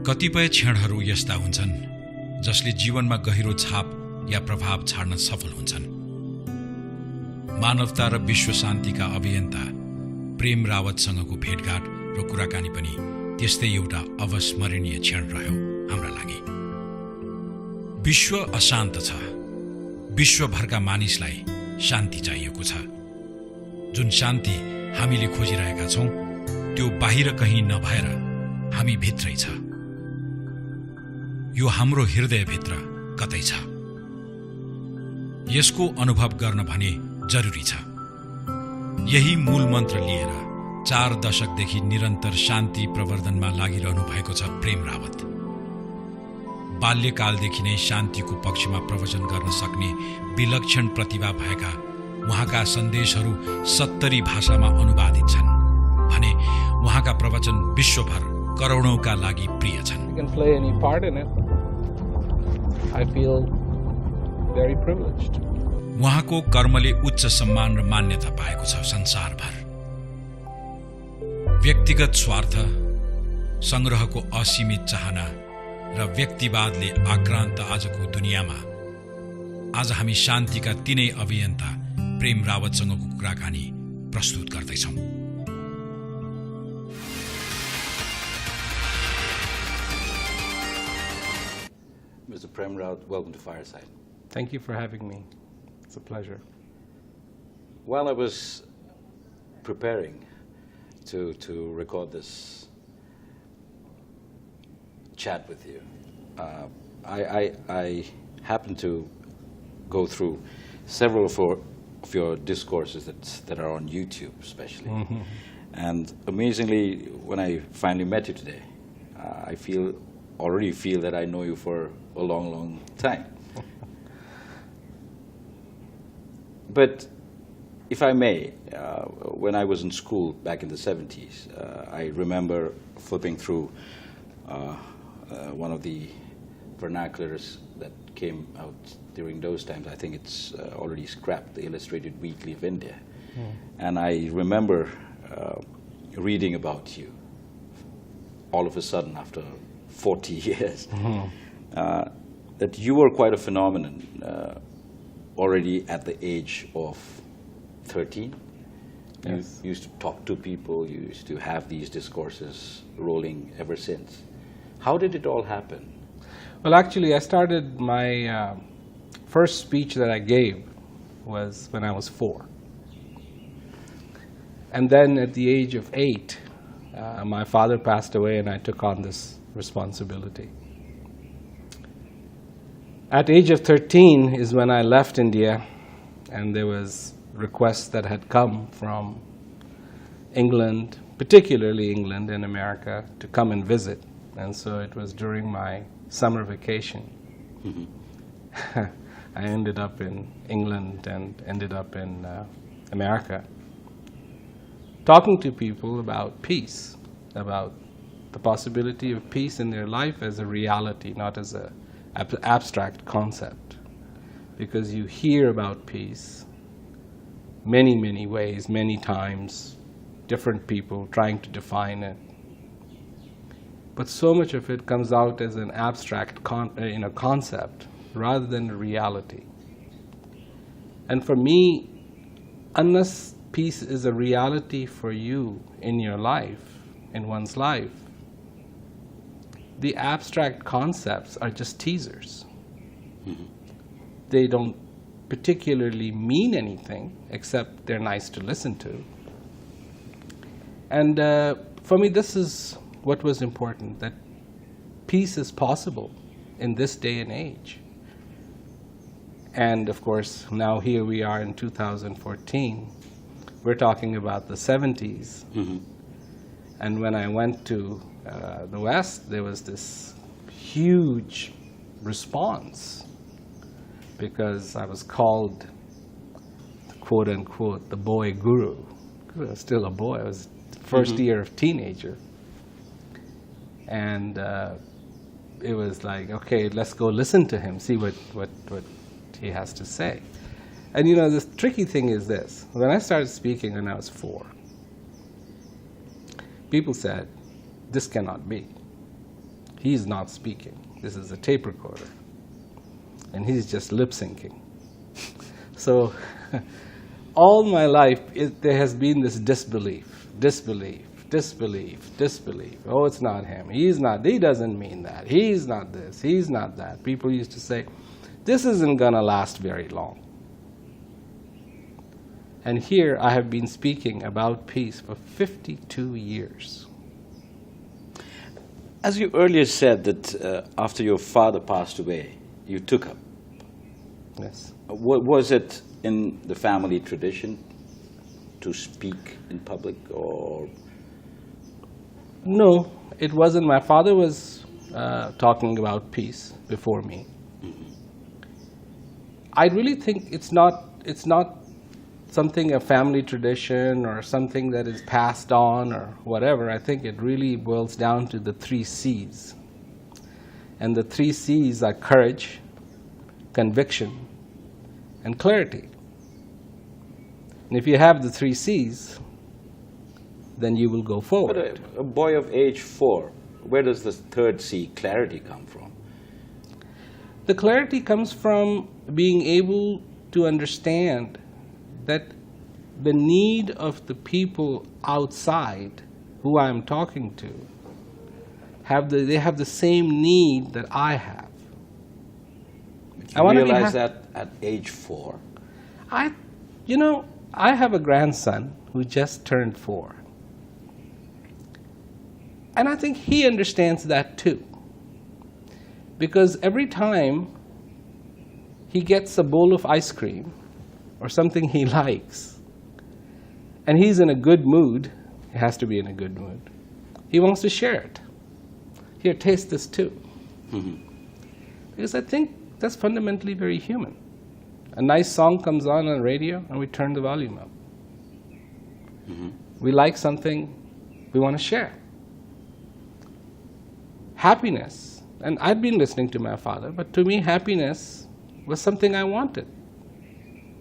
कतिपय क्षणहरू यस्ता हुन्छन् जसले जीवनमा गहिरो छाप या प्रभाव छाड्न सफल हुन्छन्। मानवता र विश्व शान्तिका अभियन्ता प्रेम रावतसँगको भेटघाट र कुराकानी पनि त्यस्तै एउटा अविस्मरणीय क्षण रह्यो हाम्रा लागि। विश्व अशान्त छ। विश्वभरका मानिसलाई शान्ति चाहिएको छ। जुन शान्ति हामीले खोजिरहेका छौं त्यो बाहिर कहीँ नभएर हामी भित्रै छ। यो हाम्रो हृदयभित्र कतै छ। यसको अनुभव गर्न भने जरुरी छ। यही मूल मन्त्र लिएर 4 दशकदेखि निरन्तर शान्ति प्रवर्धनमा लागिरहनु भएको छ प्रेम रावत। बाल्यकालदेखि नै शान्तिको पक्षमा प्रवचन गर्न सक्ने विलक्षण प्रतिभा भएका उहाँका सन्देशहरू 70 भाषामा अनुवादित छन् भने उहाँका प्रवचन विश्वभर करोडौंका लागि प्रिय छन्। You can play any part in it. I feel very privileged. उहाँको कर्मले उच्च सम्मान र मान्यता पाएको छ संसारभर। व्यक्तिगत स्वार्थ, संग्रहको असीमित चाहना र व्यक्तिवादले आक्रान्त आजको दुनियाँमा आज हामी शान्तिका तीनै अभियन्ता प्रेम रावतसँगको कुराकानी प्रस्तुत गर्दैछौं। Mr. Prem Rawat, welcome to Fireside. Thank you for having me. It's a pleasure. While I was preparing to record this chat with you, I happened to go through several of your discourses that are on YouTube, especially. Mm-hmm. And amazingly, when I finally met you today, I already feel that I know you for a long, long time. But if I may, when I was in school back in the 70s, I remember flipping through one of the vernaculars that came out during those times. I think it's already scrapped, the Illustrated Weekly of India. Mm. And I remember reading about you all of a sudden after 40 years, that you were quite a phenomenon already at the age of 13. Yes. You used to talk to people, you used to have these discourses rolling ever since. How did it all happen? Well, actually, I started my first speech that I gave was when I was 4. And then at the age of 8, my father passed away and I took on this responsibility. At age of 13 is when I left India, and there was requests that had come from England, particularly England and America, to come and visit. And so it was during my summer vacation. Mm-hmm. I ended up in England and ended up in America, talking to people about peace, about the possibility of peace in their life as a reality, not as an abstract concept. Because you hear about peace many, many ways, many times, different people trying to define it. But so much of it comes out as an abstract concept rather than a reality. And for me, unless peace is a reality for you in your life, in one's life, the abstract concepts are just teasers. Mm-hmm. They don't particularly mean anything, except they're nice to listen to. And for me, this is what was important, that peace is possible in this day and age. And of course, now here we are in 2014. We're talking about the 70s. Mm-hmm. And when I went to the West, there was this huge response because I was called, quote unquote, the boy guru. I was still a boy. I was first year of teenager. And it was like, okay, let's go listen to him, see what he has to say. And you know, the tricky thing is this. When I started speaking when I was 4, people said, this cannot be. He's not speaking. This is a tape recorder. And he's just lip syncing. So all my life, there has been this disbelief. Oh, it's not him. He doesn't mean that. He's not this. He's not that. People used to say, this isn't going to last very long. And here I have been speaking about peace for 52 years. As you earlier said that after your father passed away, you took up. Yes. Was it in the family tradition to speak in public, or? No, it wasn't. My father was talking about peace before me. Mm-hmm. I really think it's not something, a family tradition or something that is passed on or whatever. I think it really boils down to the 3 C's. And the 3 C's are courage, conviction, and clarity. And if you have the 3 C's, then you will go forward. But a boy of age 4, where does the 3rd C, clarity, come from? The clarity comes from being able to understand that the need of the people outside who I'm talking to they have the same need that I have. You realize that at age 4? I have a grandson who just turned 4. And I think he understands that too. Because every time he gets a bowl of ice cream or something he likes, and he's in a good mood, he has to be in a good mood, he wants to share it. Here, taste this too. Mm-hmm. Because I think that's fundamentally very human. A nice song comes on radio, and we turn the volume up. Mm-hmm. We like something, we want to share. Happiness, and I'd been listening to my father, but to me happiness was something I wanted.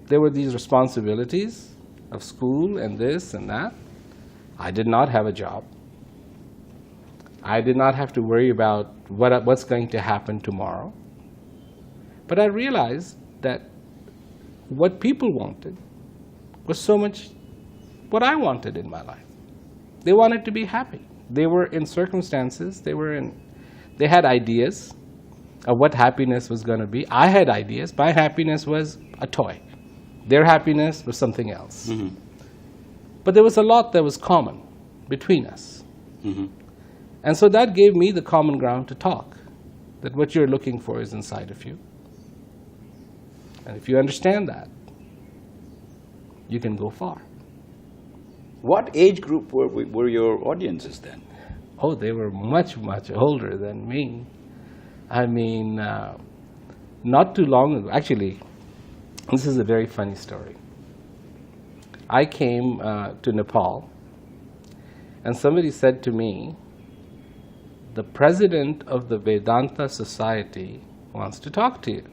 There were these responsibilities of school and this and that. I did not have a job. I did not have to worry about what's going to happen tomorrow. But I realized that what people wanted was so much what I wanted in my life. They wanted to be happy. They were in circumstances, they had ideas of what happiness was going to be. I had ideas. My happiness was a toy. Their happiness was something else. Mm-hmm. But there was a lot that was common between us. Mm-hmm. And so that gave me the common ground to talk, that what you're looking for is inside of you. And if you understand that, you can go far. What age group were your audiences then? Oh, they were much, much older than me. I mean, not too long ago. Actually, this is a very funny story. I came to Nepal, and somebody said to me, the president of the Vedanta Society wants to talk to you.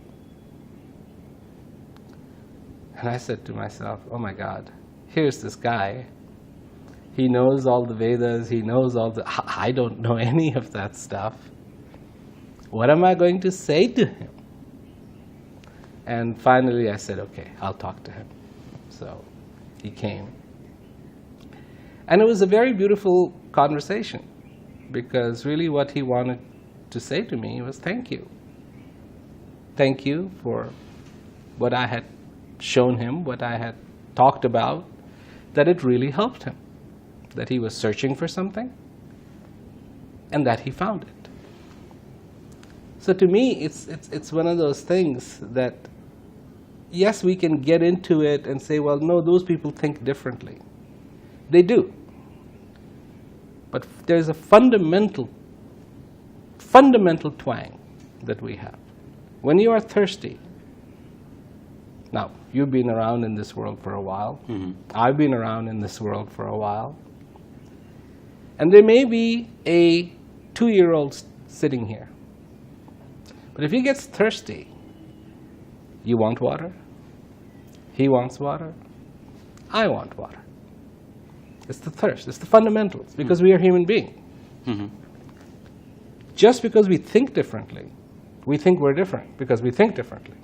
And I said to myself, oh my God, here's this guy. He knows all the Vedas, he knows I don't know any of that stuff. What am I going to say to him? And finally I said, okay, I'll talk to him. So he came. And it was a very beautiful conversation, because really what he wanted to say to me was thank you. Thank you for what I had shown him, what I had talked about, that it really helped him. That he was searching for something, and that he found it. So to me, it's one of those things that, yes, we can get into it and say, well, no, those people think differently. They do. But there's a fundamental twang that we have. When you are thirsty, now, you've been around in this world for a while. Mm-hmm. I've been around in this world for a while. And there may be a 2-year-old sitting here. But if he gets thirsty, you want water, he wants water, I want water. It's the thirst, it's the fundamentals, because we are human beings. Mm-hmm. just because we think differently, we think we're different because we think differently.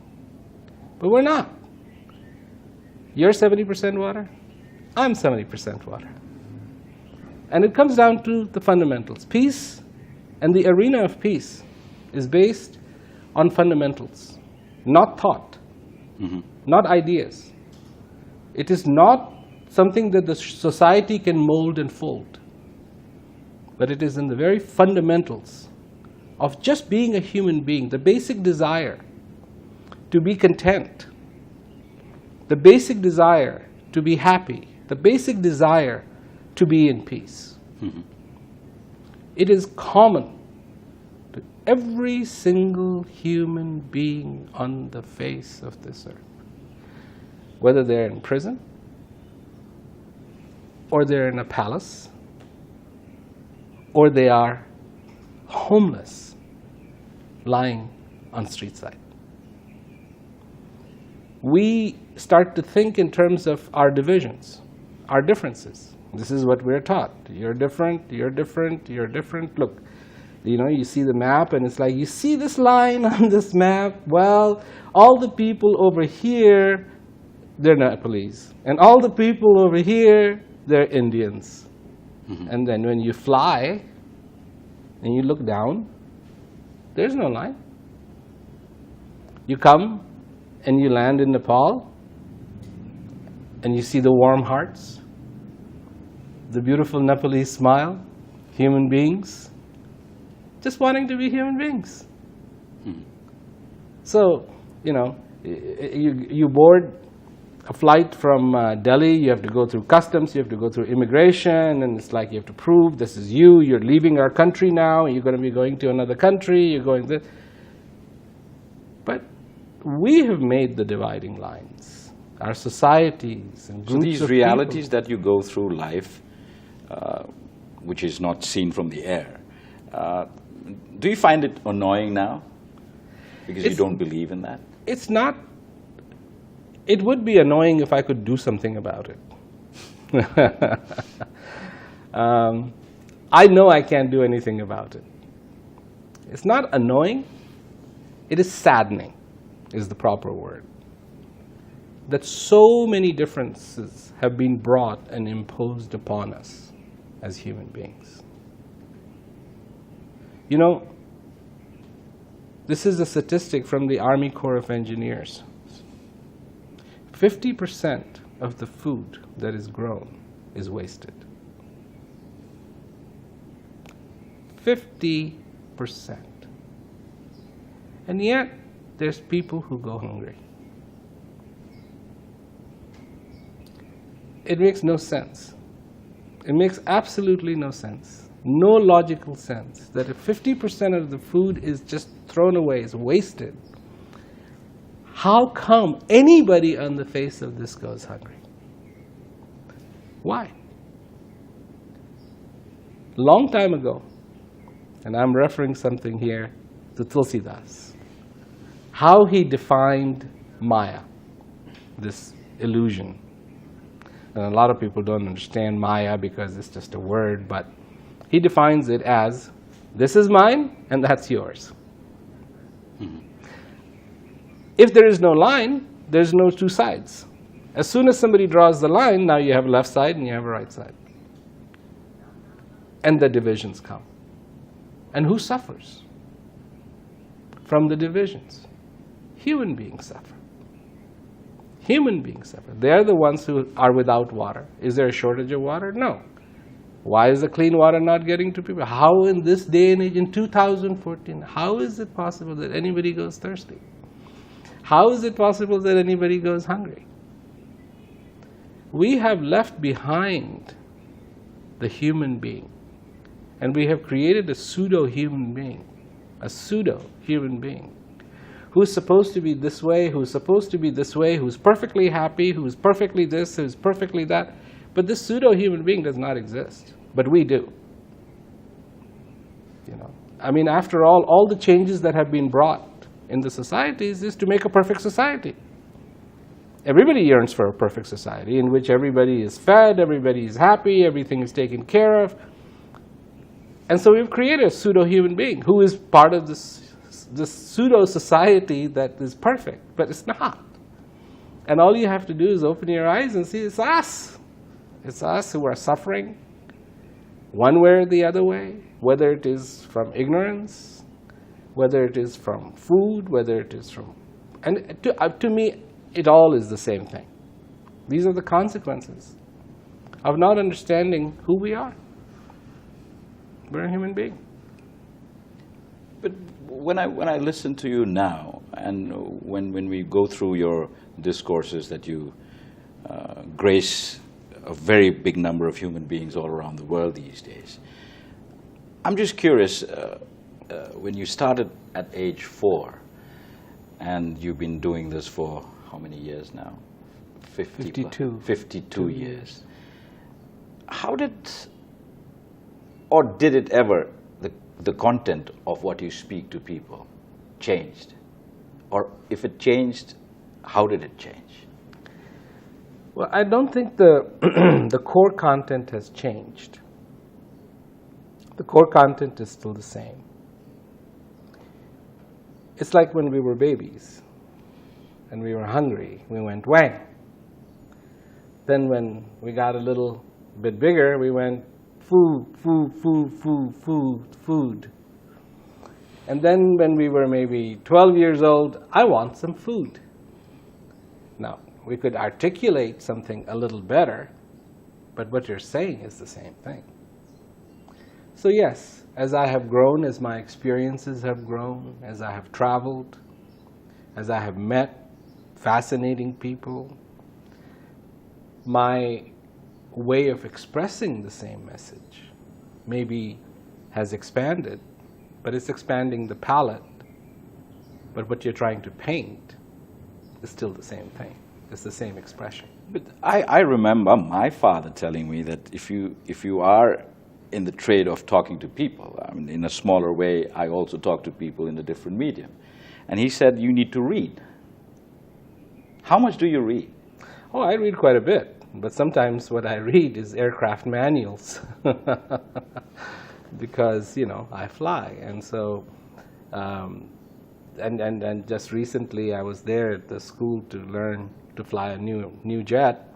But we're not. You're 70% water, I'm 70% water. And it comes down to the fundamentals. Peace and the arena of peace is based on fundamentals, not thought, not ideas. It is not something that the society can mold and fold, but it is in the very fundamentals of just being a human being, the basic desire to be content, the basic desire to be happy, the basic desire to be in peace. It is common to every single human being on the face of this earth, whether they're in prison, or they're in a palace, or they are homeless, lying on street side. We start to think in terms of our divisions, our differences. This is what we're taught. You're different, you're different, you're different. Look, you see the map and it's like, you see this line on this map? Well, all the people over here, they're Nepalese. And all the people over here, they're Indians. And then when you fly and you look down, there's no line. You come and you land in Nepal and you see the warm hearts, the beautiful Nepalese smile, human beings, just wanting to be human beings. So, you board a flight from Delhi, you have to go through customs, you have to go through immigration, and it's like you have to prove this is you, you're leaving our country now, you're going to be going to another country, you're going this. But we have made the dividing lines. Our societies and groups So these of realities people, that you go through life, which is not seen from the air, do you find it annoying now? Because you don't believe in that? it's not. It would be annoying if I could do something about it. I know I can't do anything about it. It's not annoying. It is saddening, is the proper word. That so many differences have been brought and imposed upon us as human beings. This is a statistic from the Army Corps of Engineers. 50% of the food that is grown is wasted. 50%. And yet, there's people who go hungry. It makes no sense. It makes absolutely no sense. No logical sense that if 50% of the food is just thrown away, is wasted, how come anybody on the face of this goes hungry? Why? Long time ago, and I'm referring something here to Tulsidas, how he defined Maya, this illusion. And a lot of people don't understand Maya because it's just a word, but he defines it as, this is mine and that's yours. If there is no line, there's no two sides. As soon as somebody draws the line, now you have a left side and you have a right side. And the divisions come. And who suffers from the divisions? Human beings suffer. Human beings suffer. They are the ones who are without water. Is there a shortage of water? No. Why is the clean water not getting to people? How in this day and age, in 2014, how is it possible that anybody goes thirsty? How is it possible that anybody goes hungry? We have left behind the human being, and we have created a pseudo-human being, who's supposed to be this way, who's supposed to be this way, who's perfectly happy, who's perfectly this, who's perfectly that. But this pseudo-human being does not exist, but we do. I mean, after all the changes that have been brought in the societies is to make a perfect society. Everybody yearns for a perfect society in which everybody is fed, everybody is happy, everything is taken care of. And so we've created a pseudo-human being who is part of this pseudo-society that is perfect, but it's not. And all you have to do is open your eyes and see it's us. It's us who are suffering one way or the other way, whether it is from ignorance, whether it is from food, whether it is from... And to me, it all is the same thing. These are the consequences of not understanding who we are. We're a human being. But when I listen to you now, and when we go through your discourses that you grace a very big number of human beings all around the world these days, I'm just curious, when you started at age 4, and you've been doing this for how many years now? 52. 52 years. How did, or did it ever, the content of what you speak to people changed? Or if it changed, how did it change? Well, I don't think the core content has changed. The core content is still the same. It's like when we were babies and we were hungry, we went wang. Then when we got a little bit bigger, we went food, food, food, food, food, food. And then when we were maybe 12 years old, I want some food. Now, we could articulate something a little better, but what you're saying is the same thing. So yes, as I have grown, as my experiences have grown, as I have traveled, as I have met fascinating people, my way of expressing the same message maybe has expanded, but it's expanding the palette. But what you're trying to paint is still the same thing. It's the same expression. But I remember my father telling me that if you are in the trade of talking to people, I mean, in a smaller way, I also talk to people in a different medium. And he said, you need to read. How much do you read? Oh, I read quite a bit, but sometimes what I read is aircraft manuals because, you know, I fly. And so, and just recently I was there at the school to learn to fly a new jet,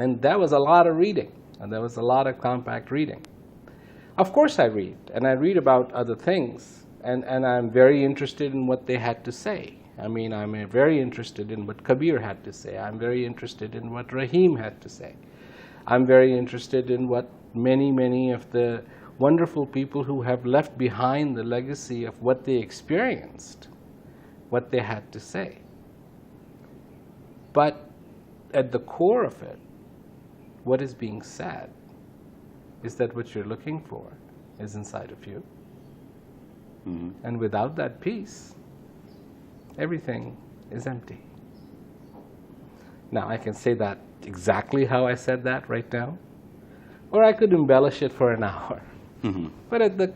and that was a lot of reading, and there was a lot of compact reading. Of course I read, and I read about other things, and I'm very interested in what they had to say. I mean, I'm very interested in what Kabir had to say. I'm very interested in what Rahim had to say. I'm very interested in what many of the wonderful people who have left behind the legacy of what they experienced, what they had to say. But at the core of it, what is being said is that what you're looking for is inside of you. Mm-hmm. And without that peace, everything is empty. Now, I can say that exactly how I said that right now, or I could embellish it for an hour. Mm-hmm. But at the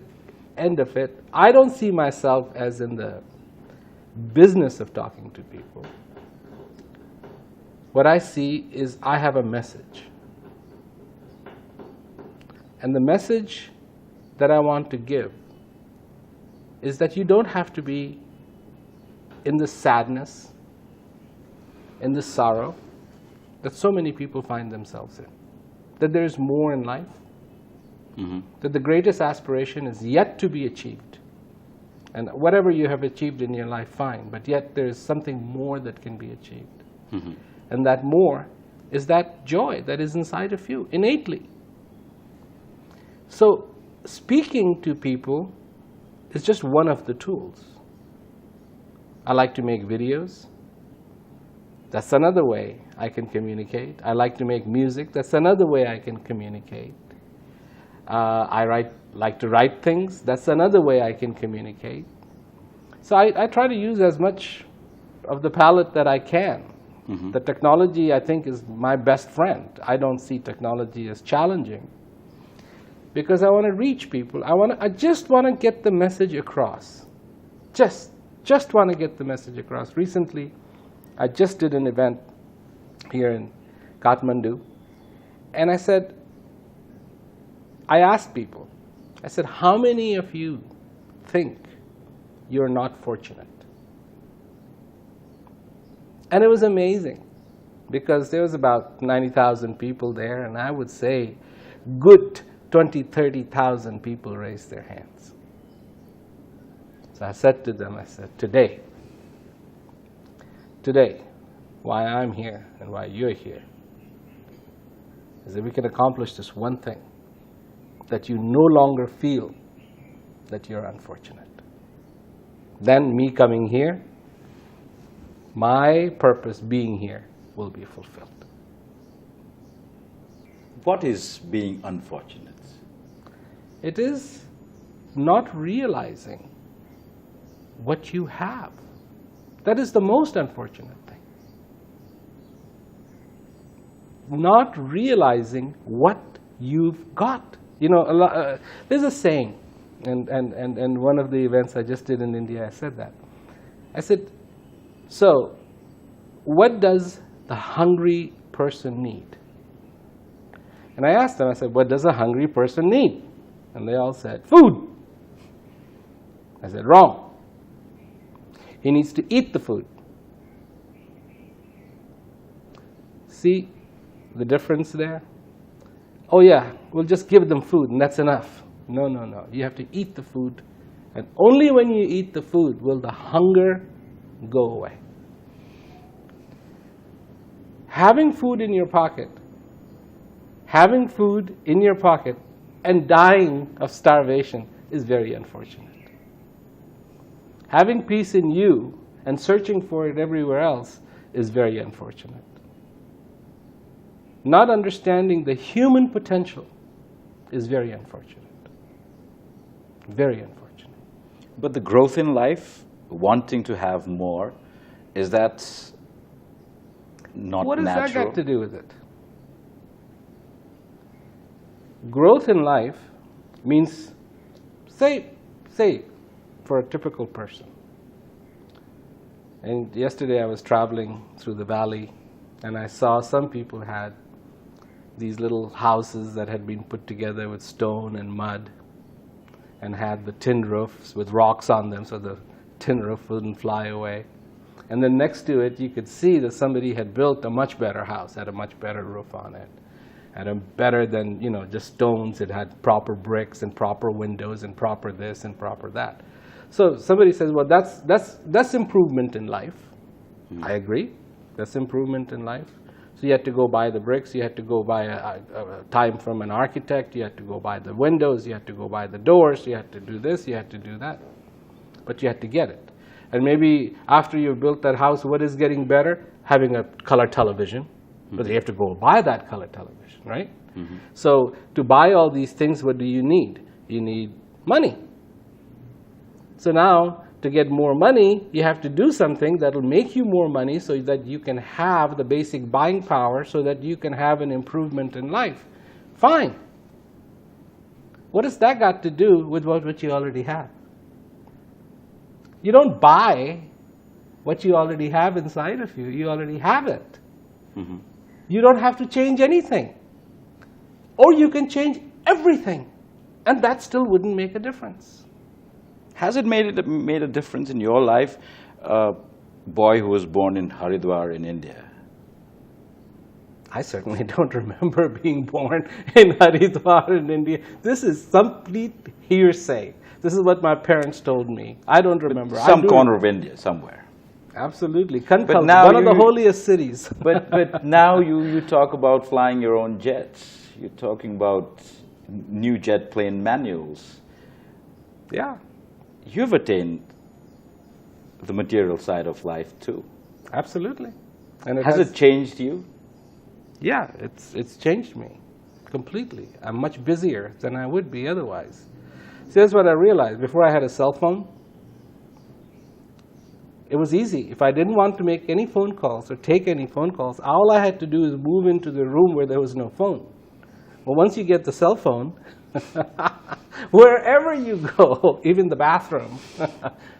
end of it, I don't see myself as in the business of talking to people. What I see is I have a message. And the message that I want to give is that you don't have to be in the sadness, in the sorrow that so many people find themselves in. That there is more in life. Mm-hmm. That the greatest aspiration is yet to be achieved. And whatever you have achieved in your life, fine, but yet there is something more that can be achieved. Mm-hmm. And that more is that joy that is inside of you, innately. So speaking to people is just one of the tools. I like to make videos. That's another way I can communicate. I like to make music. That's another way I can communicate. I like to write things. That's another way I can communicate. So I try to use as much of the palette that I can. Mm-hmm. The technology, I think, is my best friend. I don't see technology as challenging because I want to reach people. I just want to get the message across. Just want to get the message across. Recently, I just did an event here in Kathmandu, and I asked people, I said, how many of you think you're not fortunate? And it was amazing, because there was about 90,000 people there, and I would say good 20,000, 30,000 people raised their hands. So I said to them, I said, today, why I'm here and why you're here is that we can accomplish this one thing, that you no longer feel that you're unfortunate. Then me coming here, my purpose being here will be fulfilled. What is being unfortunate? It is not realizing what you have. That is the most unfortunate thing. Not realizing what you've got. You know, there's a saying, and one of the events I just did in India, I said that. I said, so what does the hungry person need? And I asked them, I said, what does a hungry person need? And they all said, food. I said, wrong. He needs to eat the food. See the difference there? Oh yeah, we'll just give them food and that's enough. No, no, no. You have to eat the food. And only when you eat the food will the hunger go away. Having food in your pocket, and dying of starvation is very unfortunate. Having peace in you and searching for it everywhere else is very unfortunate. Not understanding the human potential is very unfortunate. Very unfortunate. But the growth in life, wanting to have more, is that not natural? What has that got to do with it? Growth in life means, say, for a typical person. And yesterday I was traveling through the valley and I saw some people had these little houses that had been put together with stone and mud and had the tin roofs with rocks on them so the tin roof wouldn't fly away. And then next to it you could see that somebody had built a much better house, had a much better roof on it. Had a better than, you know, just stones. It had proper bricks and proper windows and proper this and proper that. So somebody says, well, that's improvement in life. I agree. That's improvement in life. So you had to go buy the bricks. You had to go buy a time from an architect. You had to go buy the windows. You had to go buy the doors. You had to do this. You had to do that. But you had to get it. And maybe after you've built that house, what is getting better? Having a color television. But you have to go buy that color television, right? Mm-hmm. So to buy all these things, what do you need? You need money. So now, to get more money, you have to do something that will make you more money so that you can have the basic buying power so that you can have an improvement in life. Fine. What has that got to do with what you already have? You don't buy what you already have inside of you. You already have it. Mm-hmm. You don't have to change anything. Or you can change everything, and that still wouldn't make a difference. Has it made a difference in your life, a boy who was born in Haridwar in India? I certainly don't remember being born in Haridwar in India. This is complete hearsay. This is what my parents told me. I don't remember. Some corner of India, somewhere. Absolutely. Kanpal, one of the holiest cities. But now you talk about flying your own jets. You're talking about new jet plane manuals. Yeah. You've attained the material side of life too. Absolutely. And has it changed you? Yeah, it's changed me completely. I'm much busier than I would be otherwise. See, that's what I realized. Before I had a cell phone, it was easy. If I didn't want to make any phone calls or take any phone calls, all I had to do is move into the room where there was no phone. Well, once you get the cell phone, wherever you go, even the bathroom,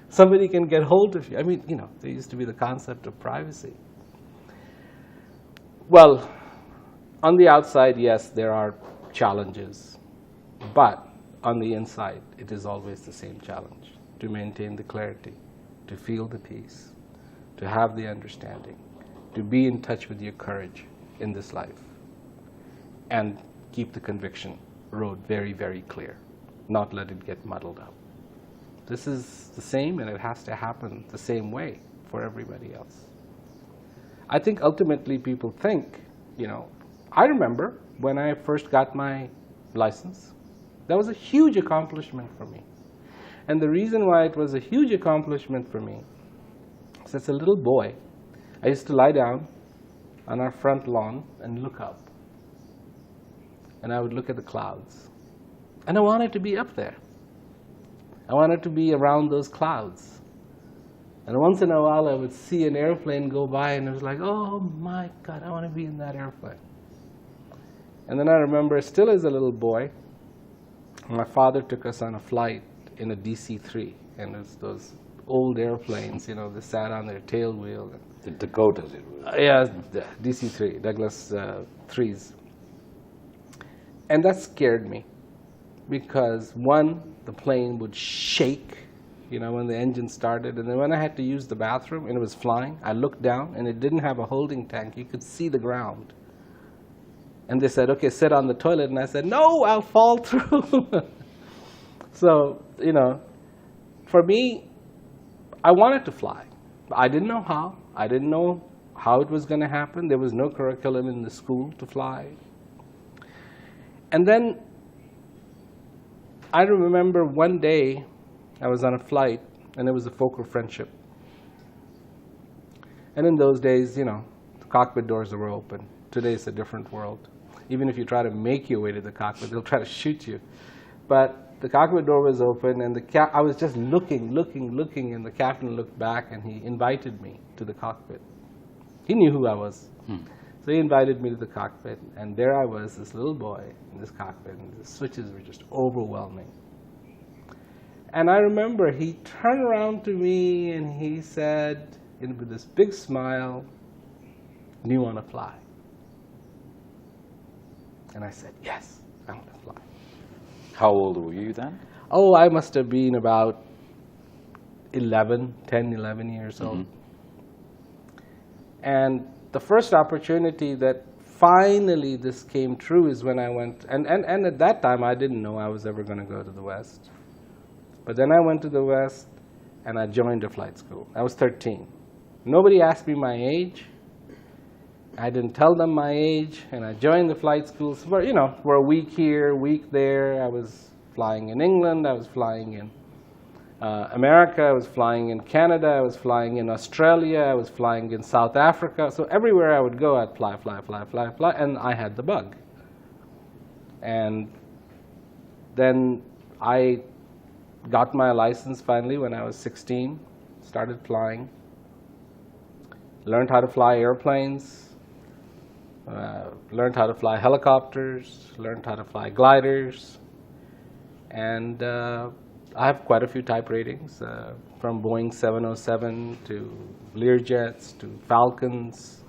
somebody can get hold of you. I mean, you know, there used to be the concept of privacy. Well, on the outside, yes, there are challenges. But on the inside, it is always the same challenge, to maintain the clarity, to feel the peace, to have the understanding, to be in touch with your courage in this life, and keep the conviction road very, very clear, not let it get muddled up. This is the same, and it has to happen the same way for everybody else. I think ultimately people think, I remember when I first got my license, that was a huge accomplishment for me. And the reason why it was a huge accomplishment for me is as a little boy, I used to lie down on our front lawn and look up. And I would look at the clouds. And I wanted to be up there. I wanted to be around those clouds. And once in a while I would see an airplane go by and I was like, oh my God, I want to be in that airplane. And then I remember, still as a little boy, my father took us on a flight in a DC-3. And it was those old airplanes, they sat on their tail wheel. The Dakotas, it was. Yeah, the DC-3, Douglas 3s. And that scared me because, one, the plane would shake, when the engine started. And then when I had to use the bathroom and it was flying, I looked down and it didn't have a holding tank. You could see the ground. And they said, okay, sit on the toilet. And I said, no, I'll fall through. So, for me, I wanted to fly. I didn't know how. I didn't know how it was going to happen. There was no curriculum in the school to fly. And then I remember one day I was on a flight and it was a focal friendship. And in those days, the cockpit doors were open. Today it's a different world. Even if you try to make your way to the cockpit, they'll try to shoot you. But the cockpit door was open and I was just looking, and the captain looked back and he invited me to the cockpit. He knew who I was. So he invited me to the cockpit, and there I was, this little boy in this cockpit, and the switches were just overwhelming. And I remember he turned around to me and he said, with this big smile, do you want to fly? And I said, yes, I want to fly. How old were you then? Oh, I must have been about 10, 11 years old. And the first opportunity that finally this came true is when I went, and at that time I didn't know I was ever going to go to the West. But then I went to the West and I joined a flight school. I was 13. Nobody asked me my age. I didn't tell them my age, and I joined the flight schools for, for a week here, a week there. I was flying in England, I was flying in America, I was flying in Canada, I was flying in Australia, I was flying in South Africa. So everywhere I would go, I'd fly, and I had the bug. And then I got my license finally when I was 16, started flying, learned how to fly airplanes, learned how to fly helicopters, learned how to fly gliders, and I have quite a few type ratings, from Boeing 707 to Learjets to Falcons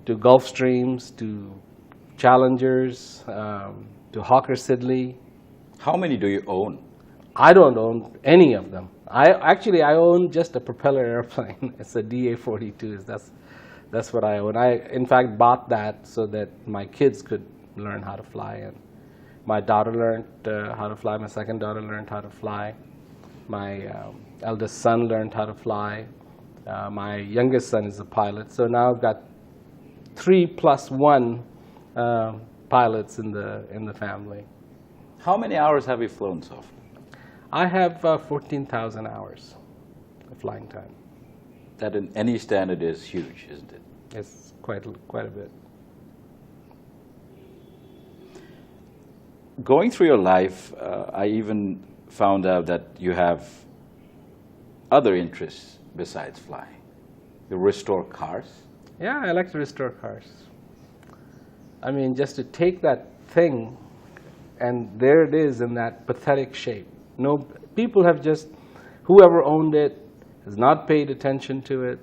to Gulfstreams to Challengers to Hawker Siddeley. How many do you own? I don't own any of them. I own just a propeller airplane. It's a DA-42. That's what I own. I, in fact, bought that so that my kids could learn how to fly. And my daughter learned how to fly. My second daughter learned how to fly. My eldest son learned how to fly. My youngest son is a pilot. So now I've got 3+1 pilots in the family. How many hours have you flown so far? I have 14,000 hours of flying time. That in any standard is huge, isn't it? It's quite a bit. Going through your life, I even found out that you have other interests besides flying. You restore cars. Yeah, I like to restore cars. I mean, just to take that thing, and there it is in that pathetic shape. No, people have just, whoever owned it has not paid attention to it.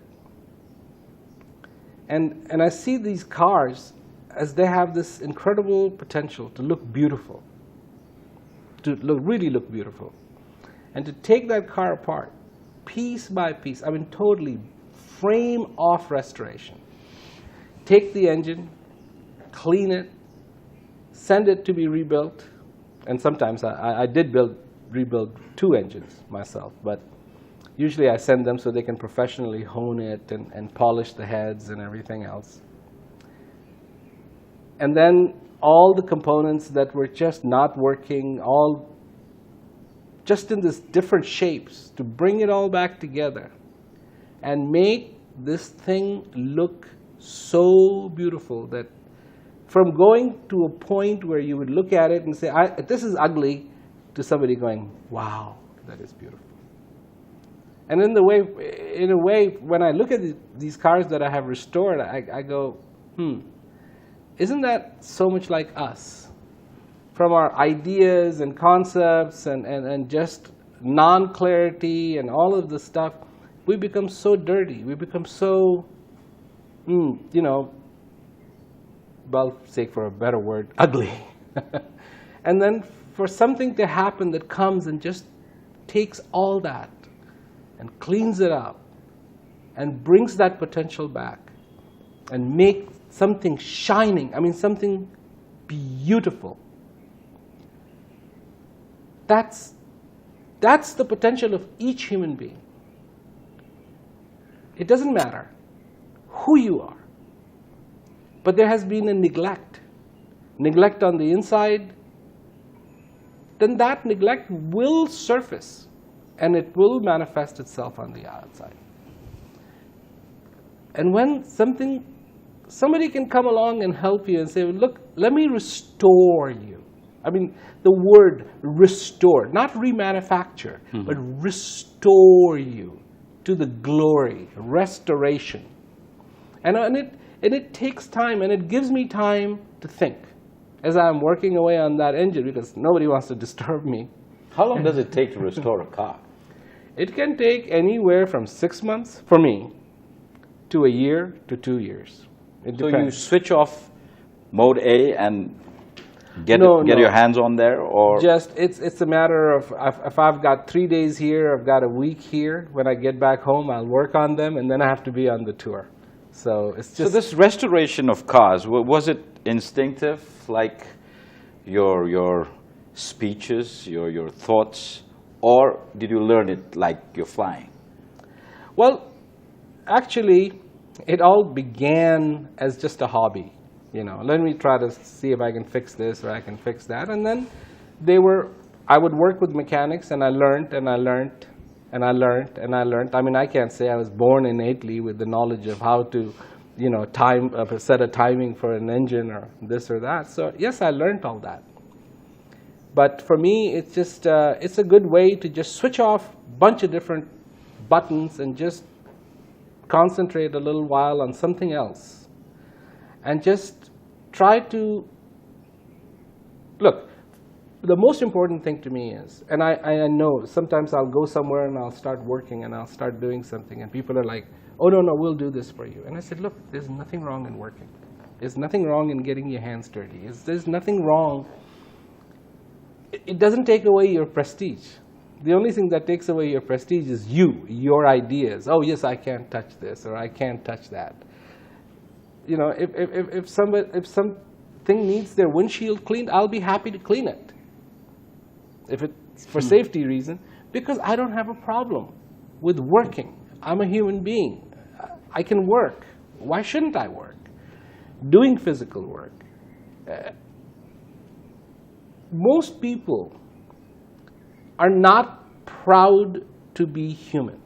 And I see these cars as they have this incredible potential to look beautiful, to really look beautiful. And to take that car apart, piece by piece, I mean totally frame-off restoration. Take the engine, clean it, send it to be rebuilt. And sometimes I did rebuild 2 engines myself, but usually I send them so they can professionally hone it and polish the heads and everything else. And then all the components that were just not working, all just in this different shapes, to bring it all back together and make this thing look so beautiful that from going to a point where you would look at it and say, this is ugly, to somebody going, wow, that is beautiful. And in a way, when I look at these cars that I have restored, I go, isn't that so much like us? From our ideas and concepts and just non-clarity and all of this stuff, we become so dirty. We become so, well, sake for a better word, ugly. And then for something to happen that comes and just takes all that and cleans it up and brings that potential back and make something shining, I mean something beautiful. That's the potential of each human being. It doesn't matter who you are, but there has been a neglect on the inside, then that neglect will surface and it will manifest itself on the outside. And when somebody can come along and help you and say, look, let me restore you. I mean, the word restore, not remanufacture, but restore you to the glory, restoration. And it takes time, and it gives me time to think as I'm working away on that engine, because nobody wants to disturb me. How long does it take to restore a car? It can take anywhere from 6 months, for me, to a year to 2 years. It So depends. you switch off mode A and get your hands on there, or Just it's a matter of if I've got 3 days here, I've got a week here. When I get back home, I'll work on them, and then I have to be on the tour. So it's just so this restoration of cars, was it instinctive, like your speeches, your thoughts, or did you learn it like you're flying? Well, actually, it all began as just a hobby. Let me try to see if I can fix this or I can fix that. And then I would work with mechanics, and I learned and I learned and I learned and I learned. I mean, I can't say I was born innately with the knowledge of how to, set a timing for an engine or this or that. So yes, I learned all that. But for me, it's just it's a good way to just switch off a bunch of different buttons and just concentrate a little while on something else, and just try to look. The most important thing to me is, and I know sometimes I'll go somewhere and I'll start working and I'll start doing something, and people are like, oh no, we'll do this for you. And I said, look, there's nothing wrong in working. There's nothing wrong in getting your hands dirty. There's nothing wrong. It doesn't take away your prestige. The only thing that takes away your prestige is your ideas. Oh yes, I can't touch this, or I can't touch that. If something needs their windshield cleaned, I'll be happy to clean it. If it's for safety reason, because I don't have a problem with working. I'm a human being. I can work. Why shouldn't I work? Doing physical work. Most people are not proud to be human.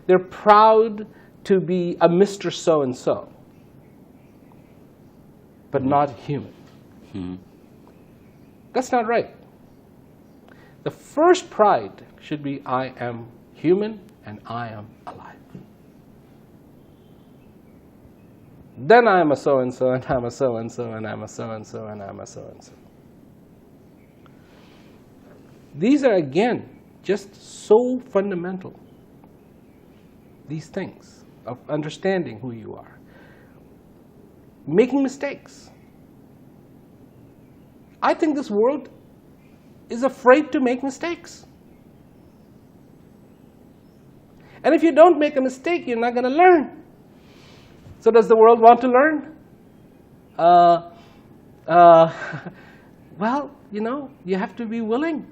They're proud to be a Mr. So-and-so, but not human. That's not right. The first pride should be, I am human and I am alive. Then I am a so-and-so, and I'm a so-and-so, and I'm a so-and-so, and I'm a so-and-so. These are, again, just so fundamental. These things of understanding who you are. Making mistakes. I think this world is afraid to make mistakes. And if you don't make a mistake, you're not going to learn. So does the world want to learn? Well, you have to be willing.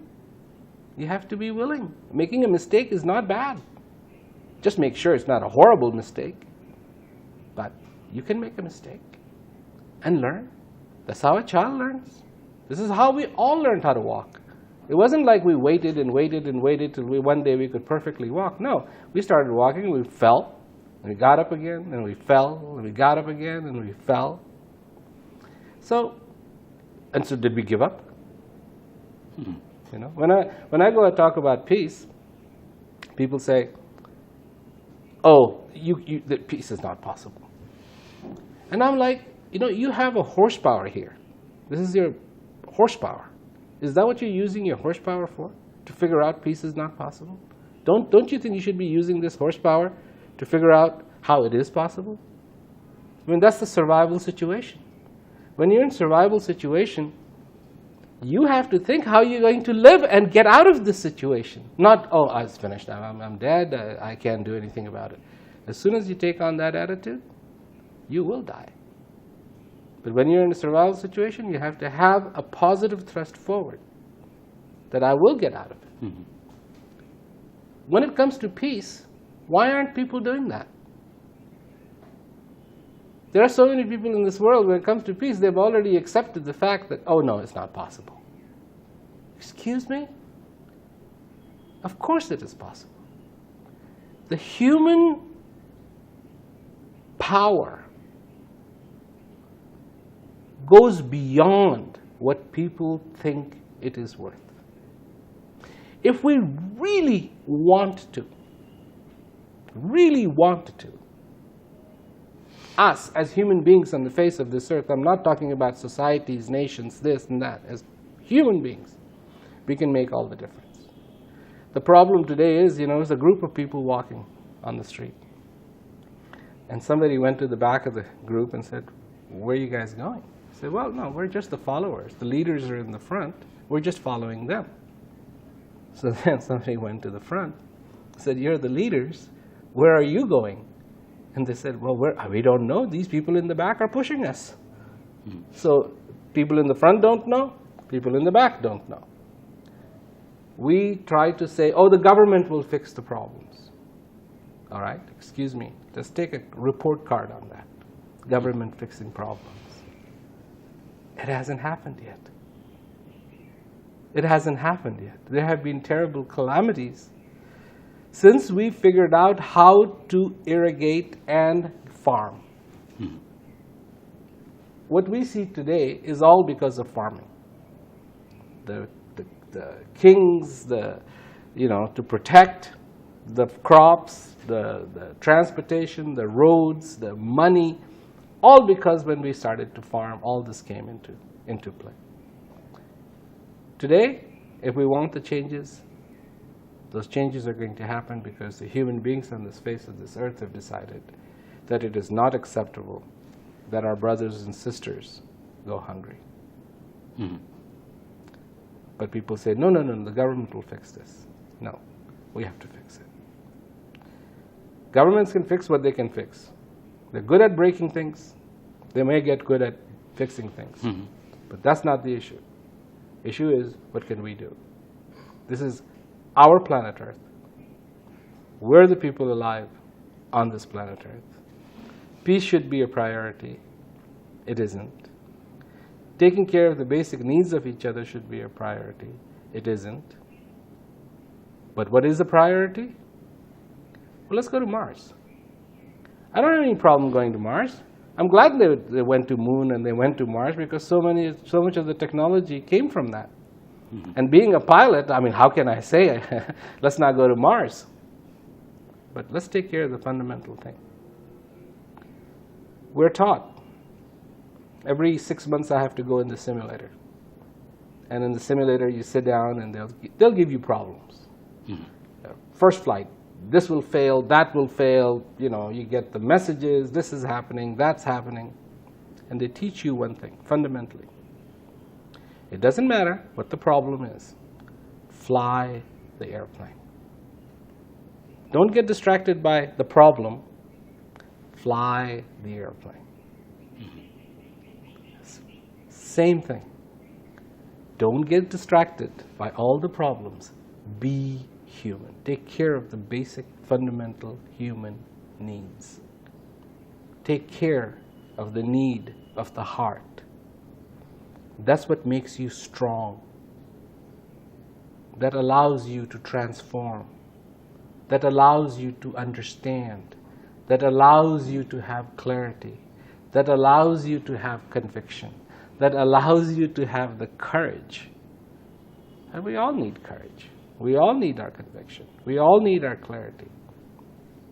You have to be willing. Making a mistake is not bad. Just make sure it's not a horrible mistake. But you can make a mistake and learn. That's how a child learns. This is how we all learned how to walk. It wasn't like we waited and waited and waited till one day we could perfectly walk. No, we started walking, we fell, and we got up again, and we fell, and we got up again, and we fell. So did we give up? When I go and talk about peace, people say, "Oh, that peace is not possible." And I'm like, you have a horsepower here. This is your horsepower. Is that what you're using your horsepower for? To figure out peace is not possible? Don't you think you should be using this horsepower to figure out how it is possible? I mean, that's the survival situation. When you're in a survival situation, you have to think how you're going to live and get out of this situation. Not, oh, it's finished now, I'm dead, I can't do anything about it. As soon as you take on that attitude, you will die. But when you're in a survival situation, you have to have a positive thrust forward, that I will get out of it. Mm-hmm. When it comes to peace, why aren't people doing that? There are so many people in this world, when it comes to peace, they've already accepted the fact that, oh no, it's not possible. Excuse me? Of course it is possible. The human power goes beyond what people think it is worth. If we really want to, us as human beings on the face of this earth, I'm not talking about societies, nations, this and that, as human beings, we can make all the difference. The problem today is, there's a group of people walking on the street. And somebody went to the back of the group and said, "Where are you guys going?" I said, "Well, no, we're just the followers. The leaders are in the front. We're just following them." So then somebody went to the front, said, "You're the leaders. Where are you going?" And they said, "Well, we don't know. These people in the back are pushing us." So people in the front don't know. People in the back don't know. We try to say, oh, the government will fix the problems. All right, excuse me. Let's take a report card on that. Government fixing problems. It hasn't happened yet. It hasn't happened yet. There have been terrible calamities since we figured out how to irrigate and farm. What we see today is all because of farming. The kings, to protect the crops, the transportation, the roads, the money, all because when we started to farm, all this came into play. Today, if we want the changes, those changes are going to happen because the human beings on the face of this earth have decided that it is not acceptable that our brothers and sisters go hungry. Mm-hmm. But people say, no, the government will fix this. No, we have to fix it. Governments can fix what they can fix. They're good at breaking things. They may get good at fixing things. Mm-hmm. But that's not the issue. Issue is, what can we do? This is our planet Earth. We're the people alive on this planet Earth. Peace should be a priority. It isn't. Taking care of the basic needs of each other should be a priority. It isn't. But what is a priority? Well, let's go to Mars. I don't have any problem going to Mars. I'm glad they went to Moon and they went to Mars because so much of the technology came from that. Mm-hmm. And being a pilot, I mean, how can I say let's not go to Mars? But let's take care of the fundamental thing. We're taught. Every 6 months I have to go in the simulator. And in the simulator you sit down and they'll give you problems. Mm-hmm. First flight, this will fail, that will fail, you get the messages, this is happening, that's happening. And they teach you one thing, fundamentally. It doesn't matter what the problem is. Fly the airplane. Don't get distracted by the problem. Fly the airplane. Same thing. Don't get distracted by all the problems. Be human. Take care of the basic, fundamental human needs. Take care of the need of the heart. That's what makes you strong. That allows you to transform. That allows you to understand. That allows you to have clarity. That allows you to have conviction. That allows you to have the courage. And we all need courage. We all need our conviction. We all need our clarity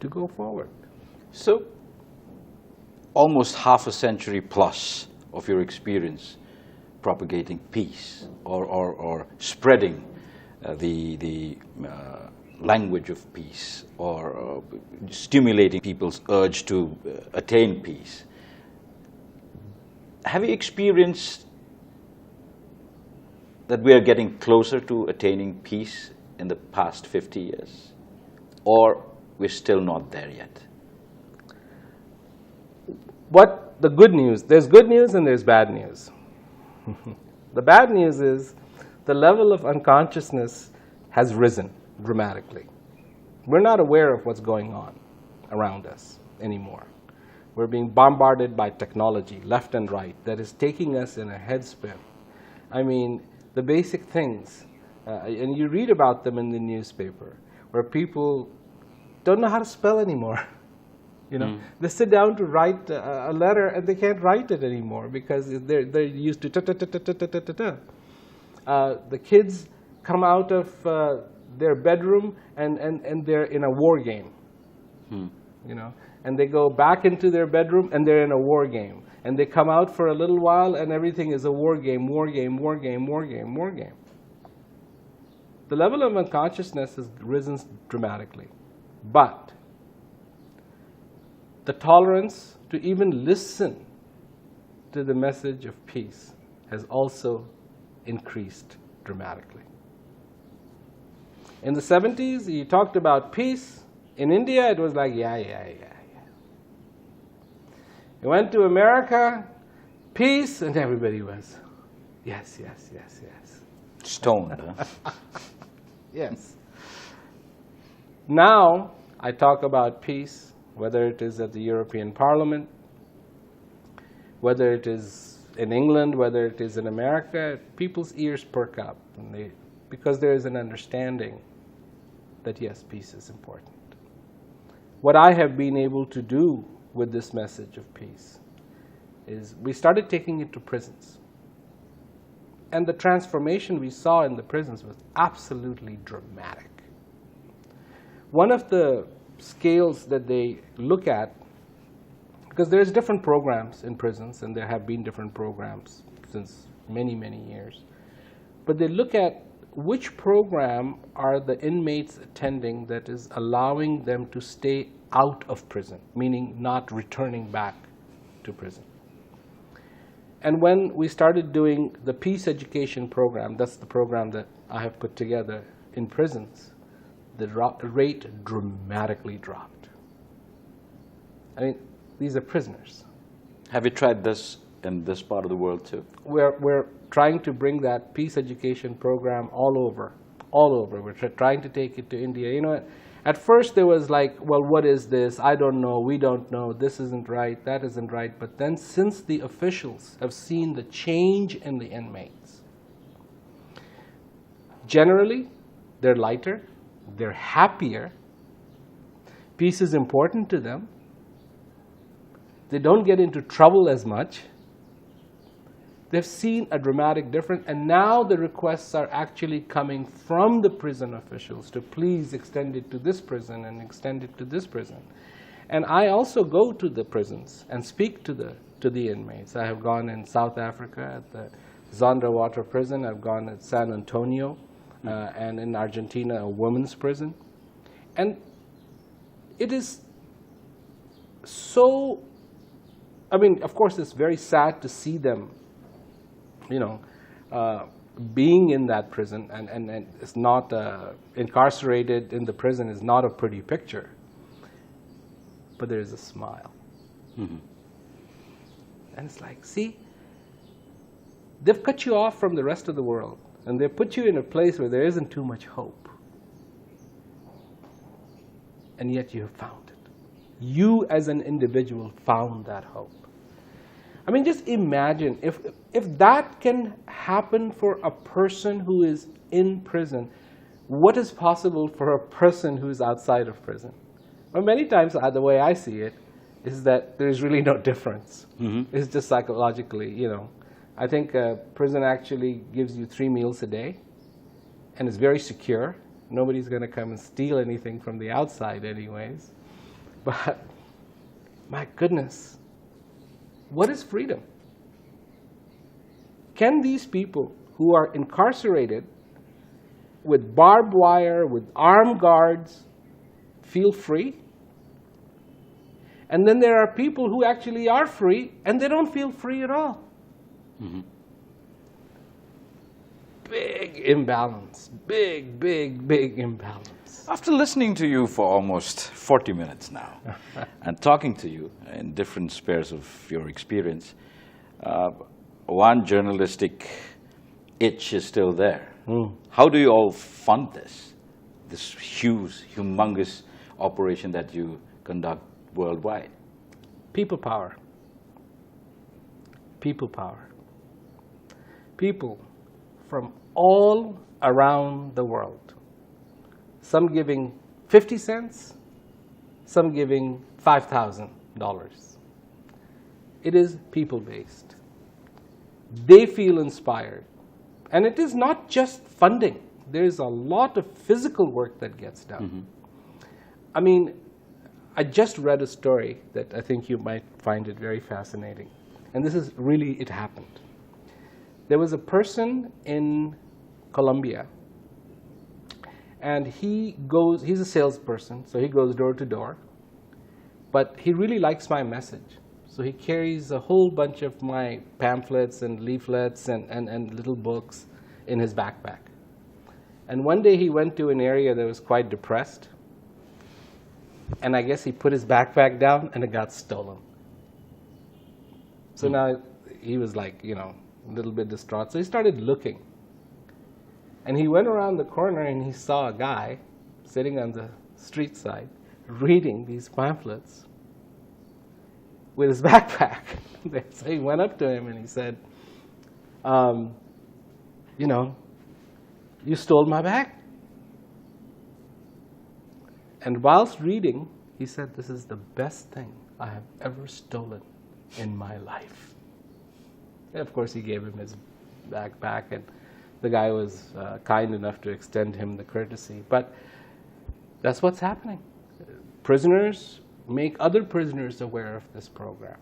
to go forward. So, almost half a century plus of your experience propagating peace or spreading the language of peace or stimulating people's urge to attain peace. Have you experienced that we are getting closer to attaining peace in the past 50 years? Or we're still not there yet? What the good news, there's good news and there's bad news. The bad news is the level of unconsciousness has risen dramatically. We're not aware of what's going on around us anymore. We're being bombarded by technology, left and right, that is taking us in a headspin. I mean, the basic things, and you read about them in the newspaper, where people don't know how to spell anymore. You know, they sit down to write a letter and they can't write it anymore because they're used to ta-ta-ta-ta-ta-ta-ta-ta. The kids come out of their bedroom and they're in a war game. You know, and they go back into their bedroom and they're in a war game. And they come out for a little while and everything is a war game, war game, war game, war game, war game. The level of unconsciousness has risen dramatically. But the tolerance to even listen to the message of peace has also increased dramatically. In the 70s, you talked about peace. In India, it was like, yeah. You went to America, peace, and everybody was, yes. Stoned, huh? Yes. Now, I talk about peace, whether it is at the European Parliament, whether it is in England, whether it is in America, people's ears perk up because there is an understanding that, yes, peace is important. What I have been able to do with this message of peace is we started taking it to prisons. And the transformation we saw in the prisons was absolutely dramatic. One of the scales that they look at, because there's different programs in prisons, and there have been different programs since many, many years, but they look at which program are the inmates attending that is allowing them to stay out of prison, meaning not returning back to prison. And when we started doing the peace education program, that's the program that I have put together in prisons, the rate dramatically dropped. I mean, these are prisoners. Have you tried this in this part of the world too? We're trying to bring that peace education program all over. We're trying to take it to India. You know, at first there was like, well, what is this? I don't know, we don't know, this isn't right, that isn't right. But then since the officials have seen the change in the inmates, generally they're lighter, they're happier, peace is important to them, they don't get into trouble as much. They've seen a dramatic difference, and now the requests are actually coming from the prison officials to please extend it to this prison and extend it to this prison. And I also go to the prisons and speak to the inmates. I have gone in South Africa at the Zonderwater prison. I've gone at San Antonio, and in Argentina, a women's prison. And it is so, I mean, of course, it's very sad to see them, you know, being in that prison, and it's not incarcerated in the prison is not a pretty picture, but there's a smile. Mm-hmm. And it's like, see, they've cut you off from the rest of the world, and they've put you in a place where there isn't too much hope. And yet you have found it. You as an individual found that hope. I mean, just imagine if that can happen for a person who is in prison, what is possible for a person who is outside of prison? Well, many times, the way I see it, is that there's really no difference. Mm-hmm. It's just psychologically, you know. I think prison actually gives you 3 meals a day, and it's very secure. Nobody's going to come and steal anything from the outside anyways. But, my goodness, what is freedom? Can these people who are incarcerated with barbed wire, with armed guards, feel free? And then there are people who actually are free, and they don't feel free at all. Mm-hmm. Big imbalance. Big imbalance. After listening to you for almost 40 minutes now, and talking to you in different spheres of your experience, one journalistic itch is still there. How do you all fund this huge, humongous operation that you conduct worldwide? People power. People power. People from all around the world. Some giving 50 cents, some giving $5,000. It is people-based. They feel inspired. And it is not just funding. There's a lot of physical work that gets done. Mm-hmm. I mean, I just read a story that I think you might find it very fascinating. And this is really, it happened. There was a person in Colombia, and he's a salesperson, so he goes door to door, but he really likes my message. So he carries a whole bunch of my pamphlets and leaflets and little books in his backpack. And one day he went to an area that was quite depressed, and I guess he put his backpack down and it got stolen. So now he was like, you know, a little bit distraught. So he started looking. And he went around the corner and he saw a guy sitting on the street side reading these pamphlets with his backpack. So he went up to him and he said, you know, you stole my bag. And whilst reading, he said, this is the best thing I have ever stolen in my life. And of course, he gave him his backpack, and the guy was kind enough to extend him the courtesy. But that's what's happening. Prisoners make other prisoners aware of this program.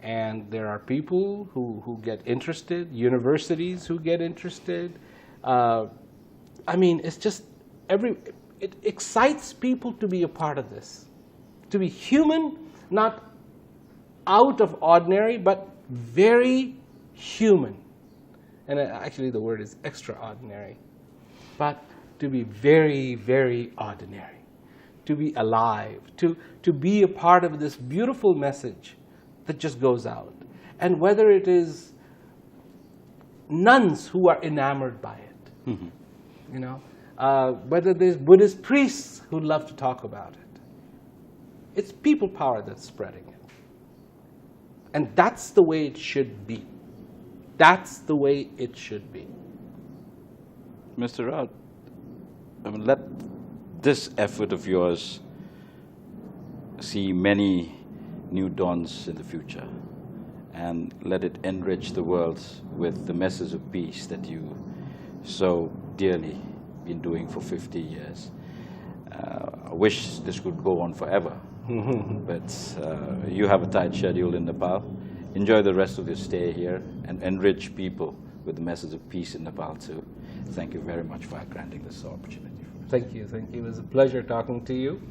And there are people who get interested, universities who get interested. I mean, it's just it excites people to be a part of this. To be human, not out of ordinary, but very human. And actually the word is extraordinary. But to be very, very ordinary. To be alive. To be a part of this beautiful message that just goes out. And whether it is nuns who are enamored by it, you know, whether there's Buddhist priests who love to talk about it. It's people power that's spreading it. And that's the way it should be. That's the way it should be. Mr. Rao, I mean, let this effort of yours see many new dawns in the future, and let it enrich the world with the message of peace that you so dearly been doing for 50 years. I wish this could go on forever, but you have a tight schedule in Nepal. Enjoy the rest of your stay here and enrich people with the message of peace in Nepal too. Thank you very much for granting this opportunity. Thank you. Thank you. It was a pleasure talking to you.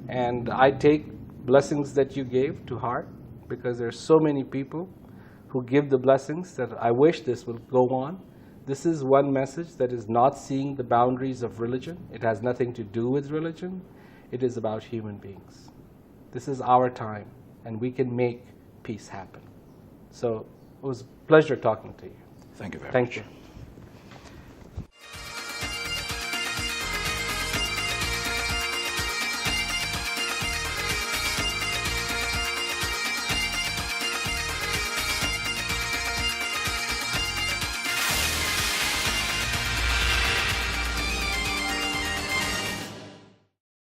And I take blessings that you gave to heart, because there are so many people who who give the blessings, that I wish this will go on. This is one message that is not seeing the boundaries of religion. It has nothing to do with religion. It is about human beings. This is our time, and we can make peace happen. So it was a pleasure talking to you. Thank you very much. Thank you.